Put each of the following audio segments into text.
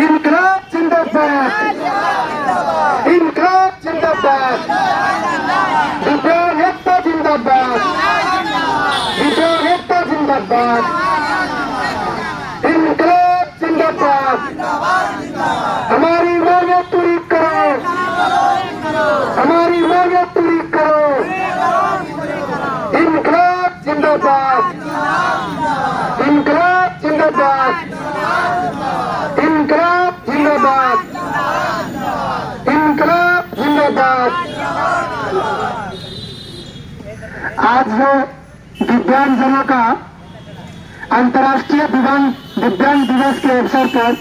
इनकलाब जिंदाबाद, इनकलाब जिंदाबाद, दिव्यांग एकता जिंदाबाद, दिव्यांग एकता जिंदाबाद, इनकलाब जिंदाबाद। हमारी मांगे पूरी करो, हमारी मांगे पूरी करो। इनकलाब जिंदाबाद, इनकलाब जिंदाबाद, इनकलाब जिंदाबाद, इनकलाब जिंदाबाद। आज जो दिव्यांगजनों का अंतर्राष्ट्रीय दिव्यांग दिवस के अवसर पर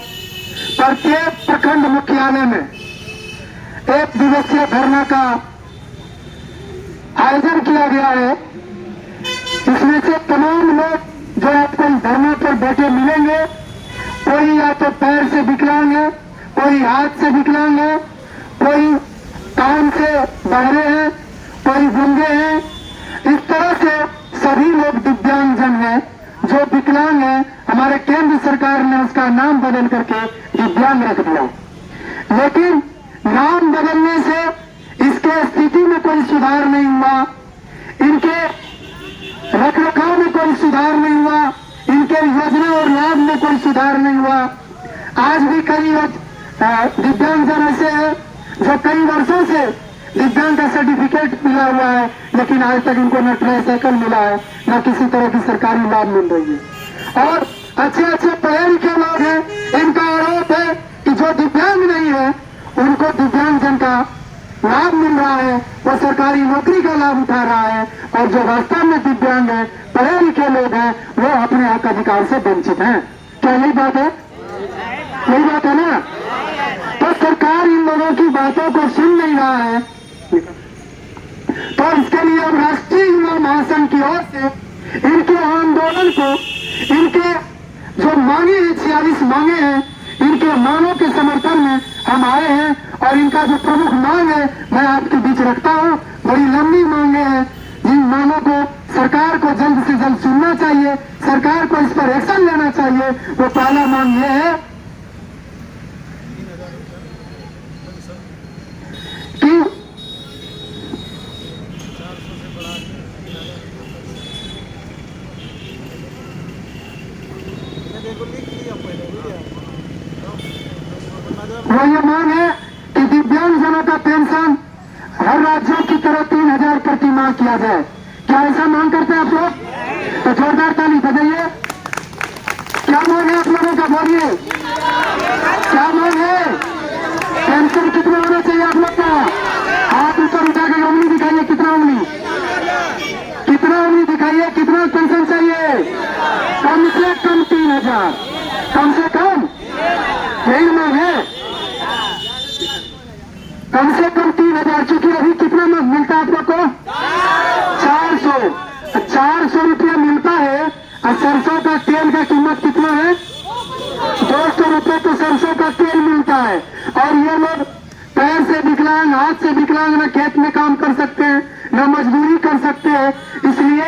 प्रत्येक प्रखंड मुख्यालय में एक दिवसीय धरना का आयोजन किया गया है। इसमें से तमाम लोग जो अपने धरना पर बैठे मिलेंगे, कोई या तो पैर से विकलांग है, कोई हाथ से विकलांग है, कोई कान से बहरे हैं, कोई गूंगे हैं। इस तरह से सभी लोग दिव्यांगजन हैं जो विकलांग हैं। हमारे केंद्र सरकार ने उसका नाम बदल करके दिव्यांग रख दिया, लेकिन नाम बदलने से इसके स्थिति में कोई सुधार नहीं हुआ, इनके रखरखाव में कोई सुधार नहीं हुआ, इनके योजना और लाभ में कोई सुधार नहीं हुआ। आज भी कई दिव्यांगजन ऐसे हैं जो कई वर्षों से दिव्यांग का सर्टिफिकेट मिला हुआ है, लेकिन आज तक इनको न ट्राईसाइकिल मिला है, न किसी तरह की सरकारी लाभ मिल रही है। और अच्छे अच्छे पढ़े लिखे लोग हैं, इनका आरोप है कि जो दिव्यांग नहीं है उनको दिव्यांगजन का लाभ मिल रहा है, वो सरकारी नौकरी का लाभ उठा रहा है, और जो वास्तव में दिव्यांग है, पढ़े लिखे लोग हैं, वो अपने हक अधिकार से वंचित हैं। क्या यही बात है? यही बात है ना? तो सरकार इन लोगों की बातों को सुन नहीं रहा है। तो इसके लिए अब राष्ट्रीय युवा महासंघ की ओर से इनके आंदोलन को, इनके जो मांगे हैं, 46 मांगे हैं, इनके मांगों के समर्थन में हम आए हैं। और इनका जो प्रमुख मांग है मैं आपके बीच रखता हूं। बड़ी लंबी मांगे हैं, जिन मांगों को सरकार को जल्द से जल्द सुनना चाहिए, सरकार को इस पर एक्शन लेना चाहिए। वो पहला मांग ये है कि वो ये मांग है कि दिव्यांगजनों का पेंशन हर राज्यों की तरह 3000 प्रति माह किया जाए। क्या ऐसा मांग करते हैं आप लोग? तो जोरदार ताली बजाइए। क्या मांग है आप लोगों का? बोलिए, क्या मांग है? पेंशन कितना होना चाहिए आप लोग का? हाथ ऊपर उठा के उंगली दिखाइए। कितना उंगली? कितना उंगली दिखाइए? कितना पेंशन चाहिए? कम से कम 3000, कम से कम यही मांग है। कम से कम 3000, चूंकि अभी कितना मिलता है आप लोग को? 400 रुपया मिलता है। और सरसों का तेल का कीमत कितना है? 200 रुपये तो सरसों का तेल मिलता है। और ये लोग पैर से विकलांग, हाथ से विकलांग, न खेत में काम कर सकते हैं, न मजदूरी कर सकते हैं। इसलिए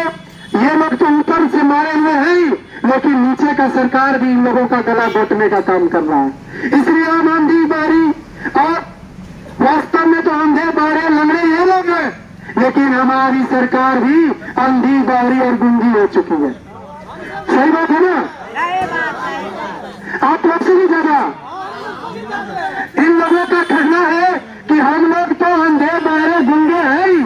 ये लोग तो ऊपर से मारे हुए हैं ही, लेकिन नीचे का सरकार भी इन लोगों का गला घोटने का काम कर रहा है। इसलिए हम आंधी बारी, और वास्तव में तो अंधे बारे लंगड़े ये लोग हैं, लेकिन हमारी सरकार भी अंधी बारी और गूंगी हो चुकी है। सही बात है ना? आप लोग से भी ज्यादा इन लोगों का कहना है कि हम लोग तो अंधे बारे गूंगे हैं ही,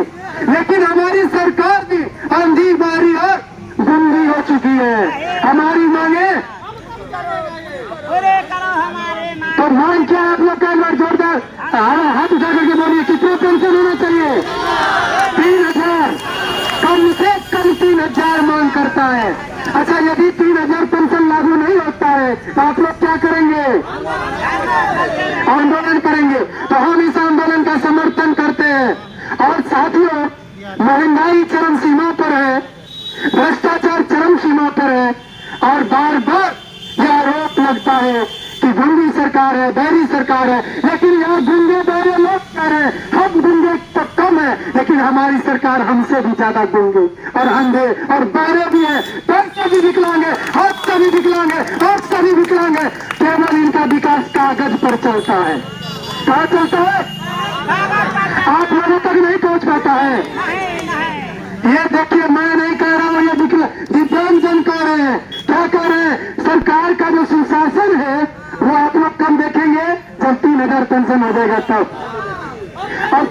लेकिन हमारी सरकार भी अंधी बारी और गूंगी हो चुकी है। हमारी मांगे तो मांग क्या आप लोग का? जोरदार हाथ उठा करके बोलिए, कितना पेंशन होना चाहिए? 3000, कम से कम 3000 मांग करता है। अच्छा, यदि 3000 पेंशन लागू नहीं होता है तो आप लोग क्या करेंगे? आंदोलन करेंगे। तो हम इस आंदोलन का समर्थन करते हैं। और साथियों, महंगाई चरम सीमा पर है, भ्रष्टाचार चरम सीमा पर है, और बार बार यह आरोप लगता है कि गूंगी सरकार है, बहरी सरकार है, लेकिन यहाँ गूंगे बहरे लोग कह रहे हैं। हम गूंगे तो कम है, लेकिन हमारी सरकार हमसे भी ज्यादा गूंगे और अंधे और बहरे भी है, पैर से भी विकलांग है, हाथ से भी विकलांग है, और सभी विकलांग करेंगे, केवल इनका विकास कागज पर चलता है। कहाँ चलता है? आप लोगों तक नहीं पहुंच पाता है। ये देखिए, मैं नहीं कह रहा हूँ, ये दिव्यांगजन कह रहे हैं। क्या कह रहे हैं? सरकार का जो सुशासन है वो आप लोग कम देखेंगे जब 3000 पेंशन हो जाएगा तब। और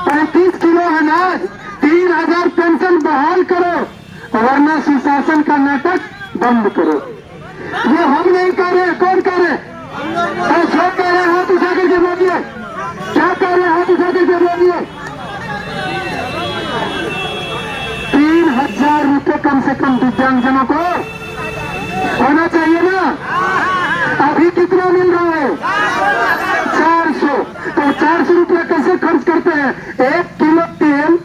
35 किलो अनाज 3000 पेंशन बहाल करो, वरना सुशासन का नाटक बंद करो। ये हम नहीं कह रहे, कौन कह रहे? जो कह रहे हाथ उठा करके बोलिए, क्या कह रहे हाथ उठा करके बोलिए। 3000 रुपये कम से कम दिव्यांगजनों को होना चाहिए ना। अभी कितना मिल रहा है? 400। तो 400 रुपया कैसे खर्च करते हैं? 1 किलो तेल,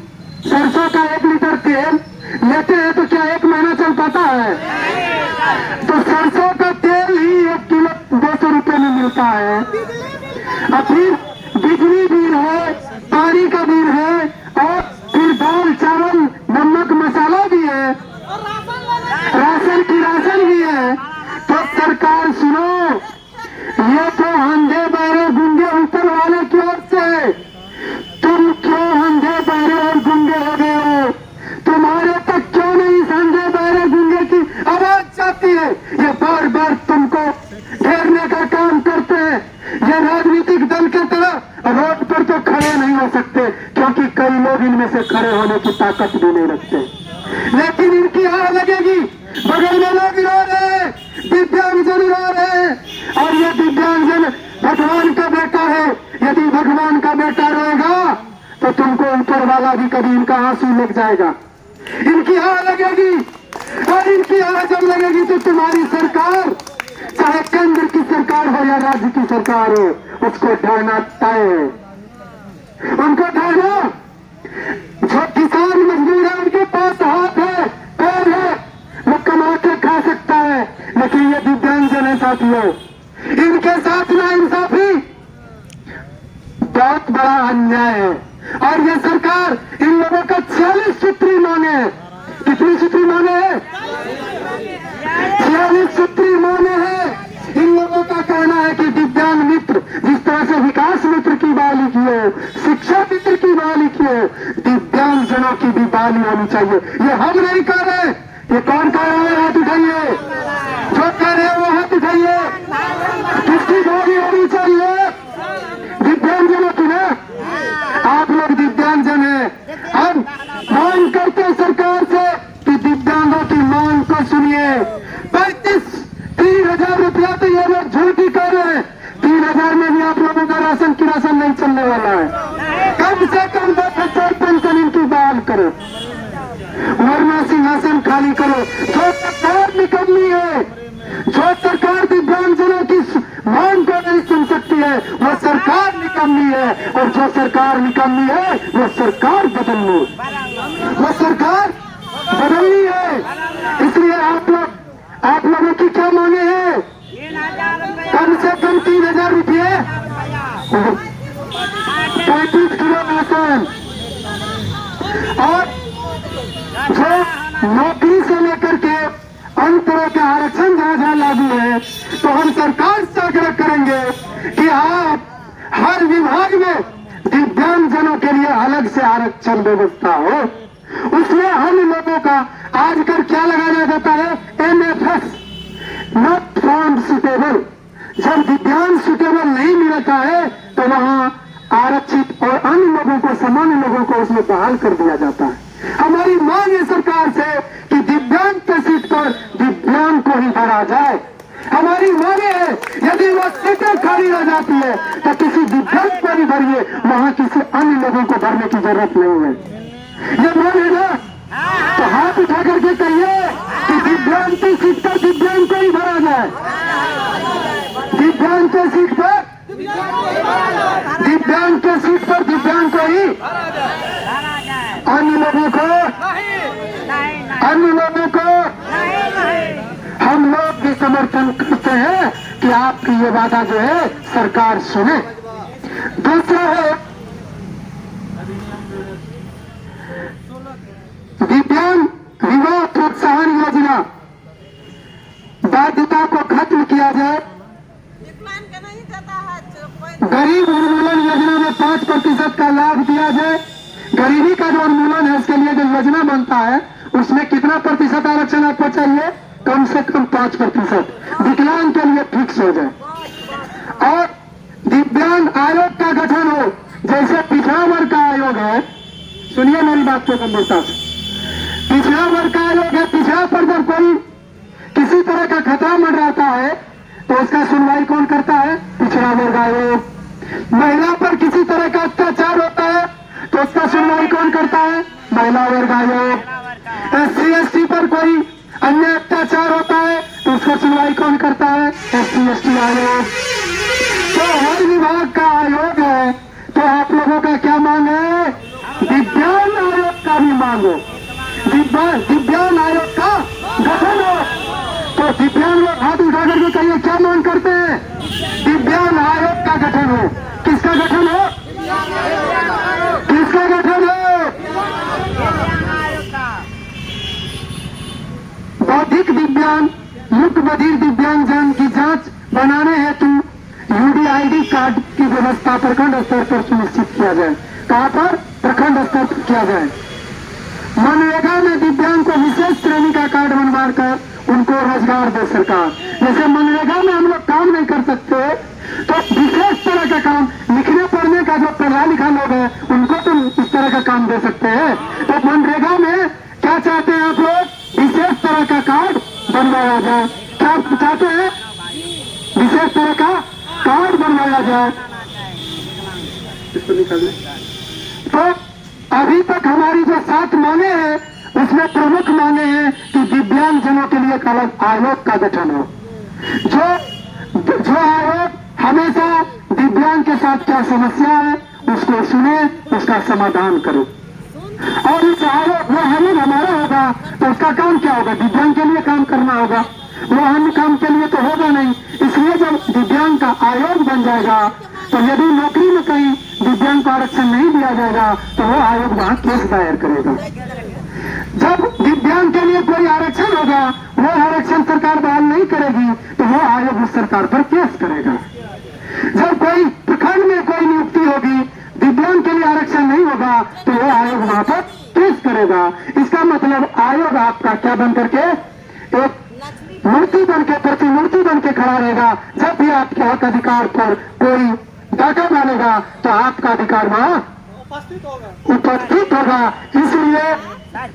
सरसों का 1 लीटर तेल लेते हैं तो क्या 1 महीना चल पाता है? तो सरसों का तेल ही 1 किलो 200 रुपये में मिलता है। और फिर बिजली बिल है, पानी का बिल है, और फिर दाल चावल नमक मसाला भी है, राशन की राशन भी है। तो सरकार सुनो, ये तो अंधे बहरे गूंगे ऊपर वाले की ओर से। तुम क्यों अंधे बहरे और गूंगे हो गए हो? तुम्हारे तक क्यों नहीं इस अंधे बहरे गूंगे की आवाज जाती है? ये बार बार तुमको घेरने का काम करते हैं। ये राजनीतिक दल के तरह रोड पर तो खड़े नहीं हो सकते, क्योंकि कई लोग इनमें से खड़े होने की ताकत भी नहीं रखते। लेकिन इनकी आग लगेगी, बगल में लोग रो रहे हैं, दिव्यांगजन रो रहे हैं। और ये दिव्यांगजन भगवान का बेटा है। यदि भगवान का बेटा रोएगा तो तुमको ऊपर वाला भी कभी इनका आंसू लग जाएगा। इनकी आग लगेगी, और इनकी आग जब लगेगी तो तुम्हारी सरकार, चाहे केंद्र की सरकार हो या राज्य की सरकार हो, उसको ढाना तय है। उनको ढाना। जो किसान मजदूर है उनके पास हाथ है, पैर है, वो कमा के खा सकता है। लेकिन ये दिव्यांगजन है साथियों, इनके साथ नाइंसाफी बहुत बड़ा अन्याय है। और ये सरकार इन लोगों का 46 सूत्री मांगे है। कितनी सूत्री मांगे है? 46 सूत्री मांगे है। इन लोगों का कहना है कि दिव्यांग मित्र, जिस तरह से विकास मित्र की बहाली की हो, शिक्षा मित्र की बहाली की हो, दिव्यांगजनों की भी बहाली होनी चाहिए। ये हम नहीं कह रहे, ये कौन कह रहा है? हाथ उठाइए। जो कह रहे हैं वो हाथ उठाइए। किसकी बहाली होनी चाहिए? दिव्यांगजनों की ना। आप लोग दिव्यांगजन हैं। हम मांग करते सरकार से कि दिव्यांगों की मांग को सुनिए। 3000 रुपया तो ये लोग झूठी कर रहे हैं। 3000 में भी आप लोगों का राशन की राशन नहीं चलने वाला है। कम से कम 10,000 पेंशन इनकी बहाल करो, वरना सिंहासन खाली करो। जो सरकार निकम्मी है, जो सरकार दिव्यांगजनों की मांग को नहीं सुन सकती है, वो सरकार निकम्मी है। और जो सरकार निकम्मी है वो सरकार बदलनी, वो सरकार बदलनी है। इसलिए आप लोगों की क्या मांगे हैं? कम से कम 3000 रुपये, 35 किलो राशन, और जो नौकरी से लेकर के अन्य तरह के आरक्षण जहां जहां लागू है, तो हम सरकार से आग्रह करेंगे कि आप हर विभाग में दिव्यांगजनों के लिए अलग से आरक्षण व्यवस्था हो। उसमें हम लोगों का आजकल क्या लगाया जाता है? MFS, not found suitable. जब दिव्यांग सुटेबल नहीं मिलता है तो वहां आरक्षित और अन्य लोगों को, सामान्य लोगों को उसमें बहाल कर दिया जाता है। हमारी मांग है सरकार से कि दिव्यांग के सीट पर दिव्यांग को ही भरा जाए। हमारी मांगे है, यदि वो सीटें खाली रह जाती है तो किसी दिव्यांग को भी भरिए, वहां किसी अन्य लोगों को भरने की जरूरत नहीं है। ये मांग है ना? तो हाथ उठा करके कहिए कि दिव्यांग की सीट पर दिव्यांग को ही भरा जाए। दिव्यांग के सीट पर दिव्यांग के सीट पर दिव्यांग को ही, अन्य लोगों को हम लोग भी समर्थन करते हैं कि आपकी ये वादा जो है सरकार सुने। दूसरा है दिव्यांग विवाह प्रोत्साहन योजना, बाध्यता को खत्म किया जाए विकलांग का नहीं देता है। गरीब उन्मूलन योजना में 5% का लाभ दिया जाए। गरीबी का जो उन्मूलन है उसके लिए जो योजना बनता है उसमें कितना प्रतिशत आरक्षण आपको चाहिए? कम से कम 5% विकलांग के लिए फिक्स हो जाए। और दिव्यांग आयोग का गठन हो, जैसे पिछड़ा वर्ग का आयोग है। सुनिए मेरी बात को गंभीरता से। पिछड़ा वर्ग का आयोग है, पिछड़ा पर जब कोई किसी तरह का खतरा मंडराता है तो उसका सुनवाई कौन करता है? पिछड़ा वर्ग आयोग। महिला पर किसी तरह का अत्याचार होता है तो उसका सुनवाई कौन करता है? महिला वर्ग आयोग। SC/ST पर कोई अन्य अत्याचार होता है तो उसका सुनवाई कौन करता है? SC/ST आयोग। तो हर विभाग का आयोग है, तो आप लोगों का क्या मांग है? दिव्यांग आयोग का भी मांगो, दिव्यांग आयोग का गठन हो। तो दिव्यांग लोग हाथ उठा करके कहिए क्या मांग करते हैं? दिव्यांग आयोग का गठन हो। किसका गठन हो? किसका गठन हो? बौद्धिक दिव्यांग, मूक बधिर दिव्यांग जन की जांच बनाने हेतु UDID कार्ड की व्यवस्था प्रखंड स्तर पर सुनिश्चित किया जाए। कहां पर? प्रखंड स्तर पर किया जाए। मनरेगा में दिव्यांग को विशेष श्रेणी का कार्ड बनवा कर उनको रोजगार दे सरकार। जैसे मनरेगा में हम लोग काम नहीं कर सकते तो विशेष तरह का काम, लिखने पढ़ने का जो पढ़ा लिखा लोग है उनको तो इस तरह का काम दे सकते हैं। तो मनरेगा में क्या चाहते हैं आप लोग? विशेष तरह का कार्ड बनवाया जाए। क्या चाहते हैं? विशेष तरह का कार्ड बनवाया जाए। इसको निकाल लें। तो अभी तक हमारी जो 7 मांगे हैं उसमें प्रमुख मांगे हैं कि दिव्यांग जनों के लिए एक अलग आयोग का गठन हो। जो आयोग हमेशा दिव्यांग के साथ क्या समस्या है उसको सुने, उसका समाधान करे। और इस आयोग वो हमारा होगा तो उसका काम क्या होगा? दिव्यांग के लिए काम करना होगा। वो अन्य काम के लिए तो होगा नहीं। इसलिए जब दिव्यांग का आयोग बन जाएगा तो यदि नौकरी में कहीं दिव्यांग को आरक्षण नहीं दिया जाएगा तो वो आयोग वहां केस दायर करेगा। जब दिव्यांग के लिए कोई आरक्षण होगा, वो आरक्षण सरकार बहाल नहीं करेगी तो वो आयोग उस सरकार पर केस करेगा। जब कोई प्रखंड में कोई नियुक्ति होगी, दिव्यांग के लिए आरक्षण नहीं होगा तो वो आयोग वहां पर केस करेगा। इसका मतलब आयोग आपका क्या बन करके? एक मूर्ति बन के, प्रतिमूर्ति बन के खड़ा रहेगा। जब भी आपके हक अधिकार पर कोई डाका डालेगा तो आपका अधिकार वहां उपस्थित होगा। इसलिए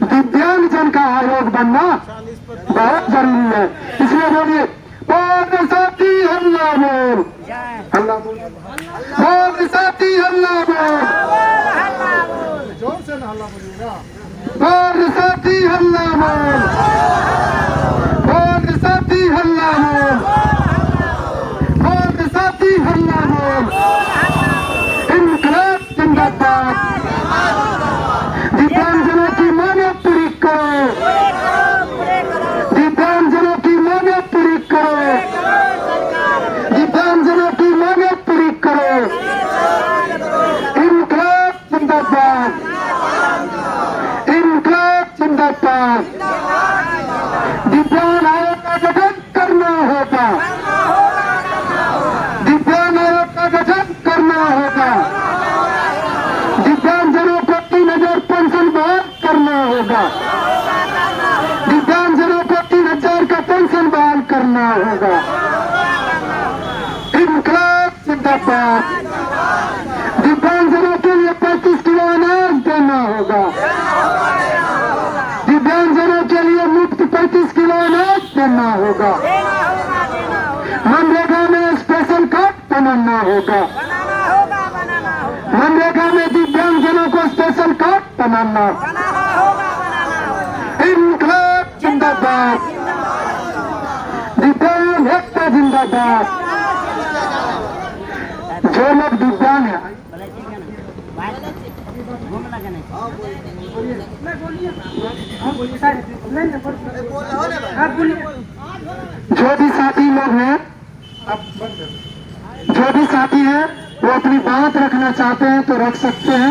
दिव्यांग जन का आयोग बनना बहुत जरूरी है। इसलिए बोलिए बोल साथी हल्ला बोल, हल्ला बोल, बोल साथी हल्ला बोल, जोर से हल्ला बोलिएगा। बोल साथी हल्ला बोल, बोल साथी हल्ला बोल, बोल साथी हल्ला बोल। इनकलाब जिंदाबाद। दिव्यांगजनों की मांगें पूरी करो, दिव्यांगजनों की मांगें पूरी करो, दिव्यांगजनों की मांगें पूरी करो। इनकलाब जिंदाबाद, इनकलाब जिंदाबाद। दिव्यांग आयोग का गठन करना होगा, दिव्यांग आयोग का गठन करना होगा। दिव्यांगजनों को 3000 पेंशन बहाल करना होगा, दिव्यांगजनों को 3000 का पेंशन बहाल करना होगा। इनकलाब जिंदाबाद। दिव्यांगजनों के लिए 35 किलो अनाज देना होगा, दिव्यांगजनों के लिए मुफ्त 35 किलो अनाज देना होगा। मनरेगा में स्पेशल कार्ड बनाना होगा, मनरेगा में दिव्यांगजनों को स्पेशल कार्ड बनाना। इनकलाब जिंदाबाद, दिव्यांग एकता जिंदाबाद। जो लोग दिव्यांग हैं, जो भी साथी लोग हैं, जो भी साथी हैं वो अपनी बात रखना चाहते हैं तो रख सकते हैं।